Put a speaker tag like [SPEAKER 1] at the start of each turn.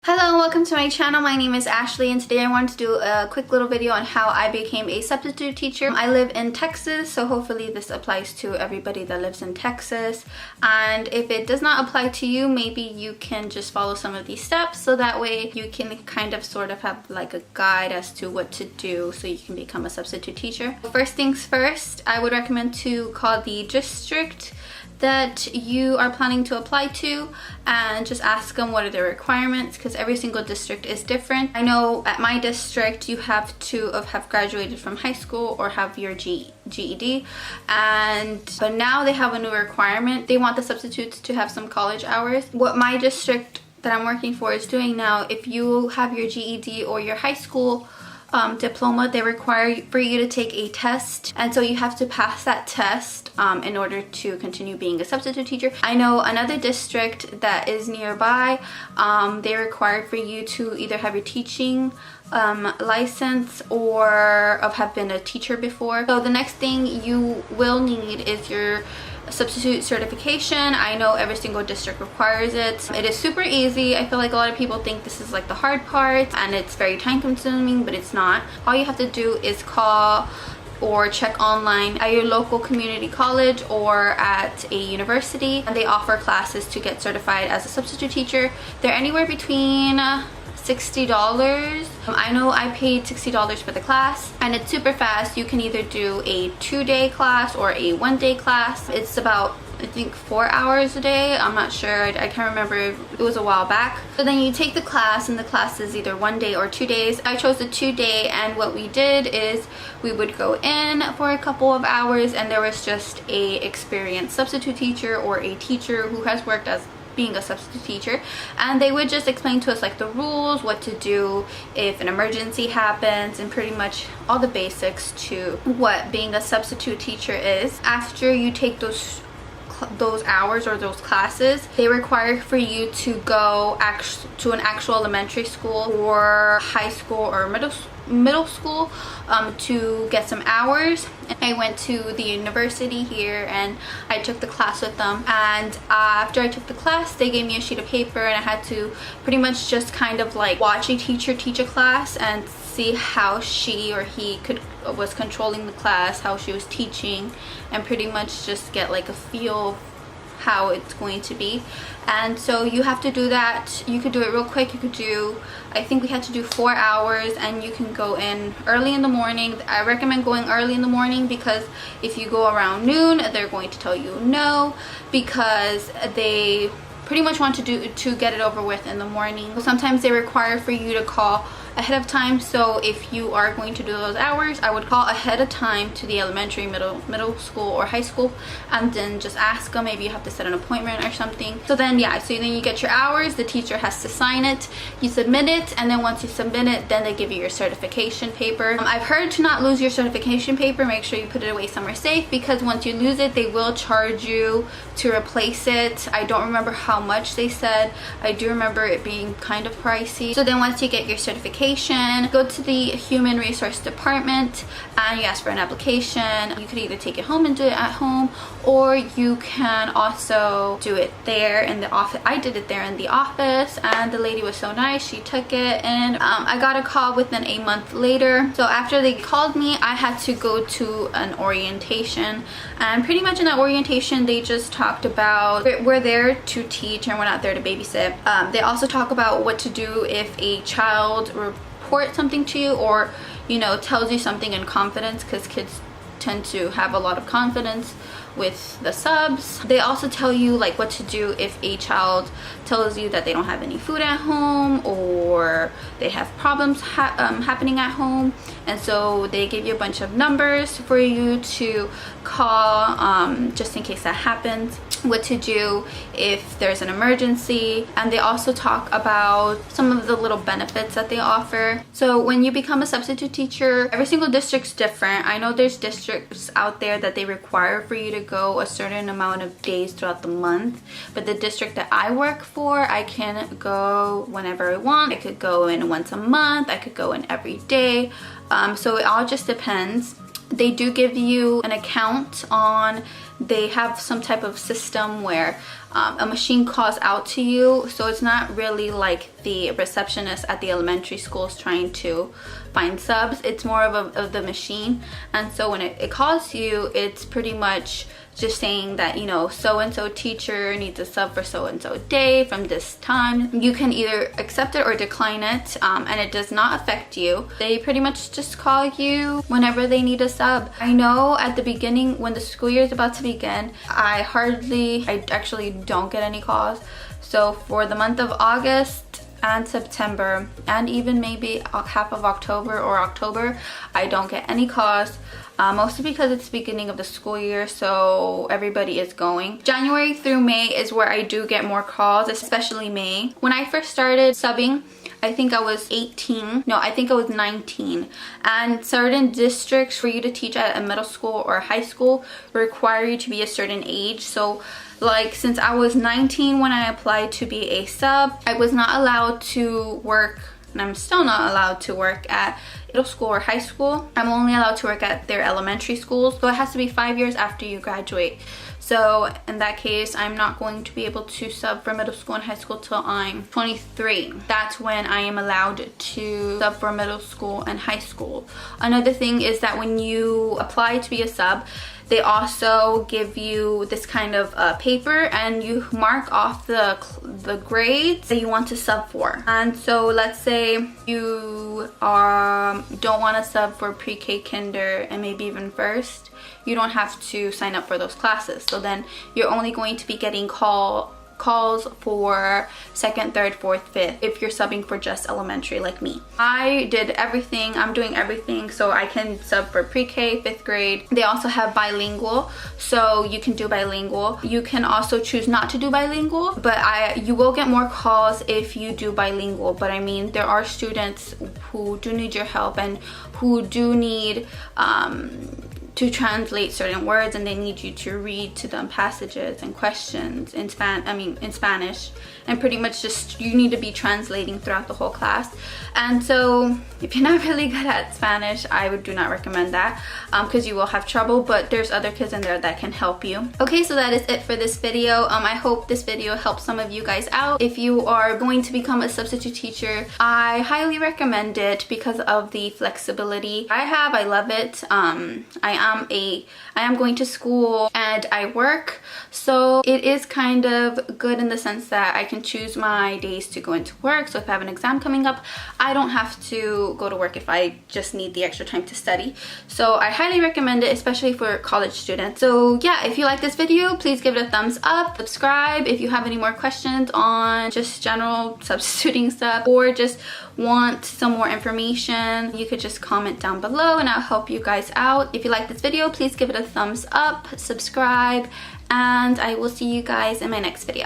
[SPEAKER 1] Hello and welcome to my channel. My name is Ashley and today I wanted to do a quick little video on how I became a substitute teacher. I live in Texas, so hopefully this applies to everybody that lives in Texas. And if it does not apply to you, maybe you can just follow some of these steps so that way you can kind of sort of have like a guide as to what to do so you can become a substitute teacher. First things first, I would recommend to call the district that you are planning to apply to and just ask them what are their requirements, because every single district is different. I know at my district you have to have graduated from high school or have your GED, but now they have a new requirement. They want the substitutes to have some college hours. What my district that I'm working for is doing now, if you have your GED or your high school diploma, they require for you to take a test, and so you have to pass that test in order to continue being a substitute teacher. I know another district that is nearby, they require for you to either have your teaching license or have been a teacher before. So the next thing you will need is your substitute certification. I know every single district requires it. It is super easy. I feel like a lot of people think this is like the hard part and it's very time consuming, but it's not. All you have to do is call or check online at your local community college or at a university, and they offer classes to get certified as a substitute teacher. They're anywhere between $60. I know I paid $60 for the class, and it's super fast. You can either do a 2-day class or a 1-day class. It's about, I think, 4 hours a day. I'm not sure. I can't remember. It was a while back. So then you take the class, and the class is either 1 day or 2 days. I chose the 2-day, and what we did is we would go in for a couple of hours, and there was just a experienced substitute teacher or a teacher who has worked as being a substitute teacher, and they would just explain to us like the rules, what to do if an emergency happens, and pretty much all the basics to what being a substitute teacher is. After you take those hours or those classes, they require for you to go to an actual elementary school or high school or middle school to get some hours. And I went to the university here and I took the class with them, and after I took the class they gave me a sheet of paper, and I had to pretty much just kind of like watch a teacher teach a class and see how she or he was controlling the class, how she was teaching, and pretty much just get like a feel of how it's going to be. And so you have to do that. You could do it real quick. You could do, I think we had to do 4 hours, and you can go in early in the morning. I recommend going early in the morning because if you go around noon, they're going to tell you no, because they pretty much want to get it over with in the morning. Sometimes they require for you to call ahead of time, so if you are going to do those hours, I would call ahead of time to the elementary, middle school or high school, and then just ask them. Maybe you have to set an appointment or something. So then you get your hours, the teacher has to sign it, you submit it, and then once you submit it, then they give you your certification paper. I've heard to not lose your certification paper. Make sure you put it away somewhere safe, because once you lose it they will charge you to replace it. I don't remember how much they said. I do remember it being kind of pricey. So then once you get your certification, go to the human resource department and you ask for an application. You could either take it home and do it at home, or you can also do it there in the office. I did it there in the office, and the lady was so nice. She took it, and I got a call within a month later. So after they called me, I had to go to an orientation, and pretty much in that orientation they just talked about we're there to teach and we're not there to babysit. They also talk about what to do if a child reports something to you, or tells you something in confidence, because kids tend to have a lot of confidence with the subs. They also tell you like what to do if a child tells you that they don't have any food at home, or they have problems happening at home, and so they give you a bunch of numbers for you to call just in case that happens, what to do if there's an emergency. And they also talk about some of the little benefits that they offer. So when you become a substitute teacher, every single district's different. I know there's districts out there that they require for you to go a certain amount of days throughout the month, but the district that I work for, I can go whenever I want. I could go in once a month, I could go in every day. So it all just depends. They do give you an account on, they have some type of system where a machine calls out to you. So it's not really like the receptionist at the elementary schools trying to find subs. It's more of the machine. And so when it calls you, it's pretty much just saying that, you know, so-and-so teacher needs a sub for so-and-so day from this time. You can either accept it or decline it, and it does not affect you. They pretty much just call you whenever they need a sub. I know at the beginning, when the school year is about to begin, I actually don't get any calls. So for the month of August and September, and even maybe half of October or October, I don't get any calls. Mostly because it's the beginning of the school year, so everybody is going. January through May is where I do get more calls, especially May. When I first started subbing, I think I was 18. No, I think I was 19. And certain districts for you to teach at a middle school or high school require you to be a certain age. So like, since I was 19 when I applied to be a sub, I was not allowed to work, and I'm still not allowed to work at middle school or high school. I'm only allowed to work at their elementary schools, so it has to be 5 years after you graduate. So in that case, I'm not going to be able to sub for middle school and high school till I'm 23. That's when I am allowed to sub for middle school and high school. Another thing is that when you apply to be a sub, they also give you this kind of paper, and you mark off the grades that you want to sub for. And so let's say you don't want to sub for pre-K, kinder, and maybe even first. You don't have to sign up for those classes. So then you're only going to be getting calls for second, third, fourth, fifth if you're subbing for just elementary like me. I did everything. I'm doing everything, so I can sub for pre-K, 5th grade. They also have bilingual, so you can do bilingual. You can also choose not to do bilingual, but you will get more calls if you do bilingual. But I mean, there are students who do need your help and who do need to translate certain words, and they need you to read to them passages and questions in Spanish, and pretty much just you need to be translating throughout the whole class. And so if you're not really good at Spanish, I do not recommend that, because you will have trouble, but there's other kids in there that can help you. Okay, so that is it for this video. I hope this video helps some of you guys out. If you are going to become a substitute teacher, I highly recommend it because of the flexibility I love it. I am going to school and I work, so it is kind of good in the sense that I can choose my days to go into work. So if I have an exam coming up, I don't have to go to work if I just need the extra time to study. So I highly recommend it, especially for college students. So yeah, if you like this video, please give it a thumbs up, subscribe. If you have any more questions on just general substituting stuff, or just want some more information, you could just comment down below and I'll help you guys out. If you like this video, please give it a thumbs up, subscribe, and I will see you guys in my next video.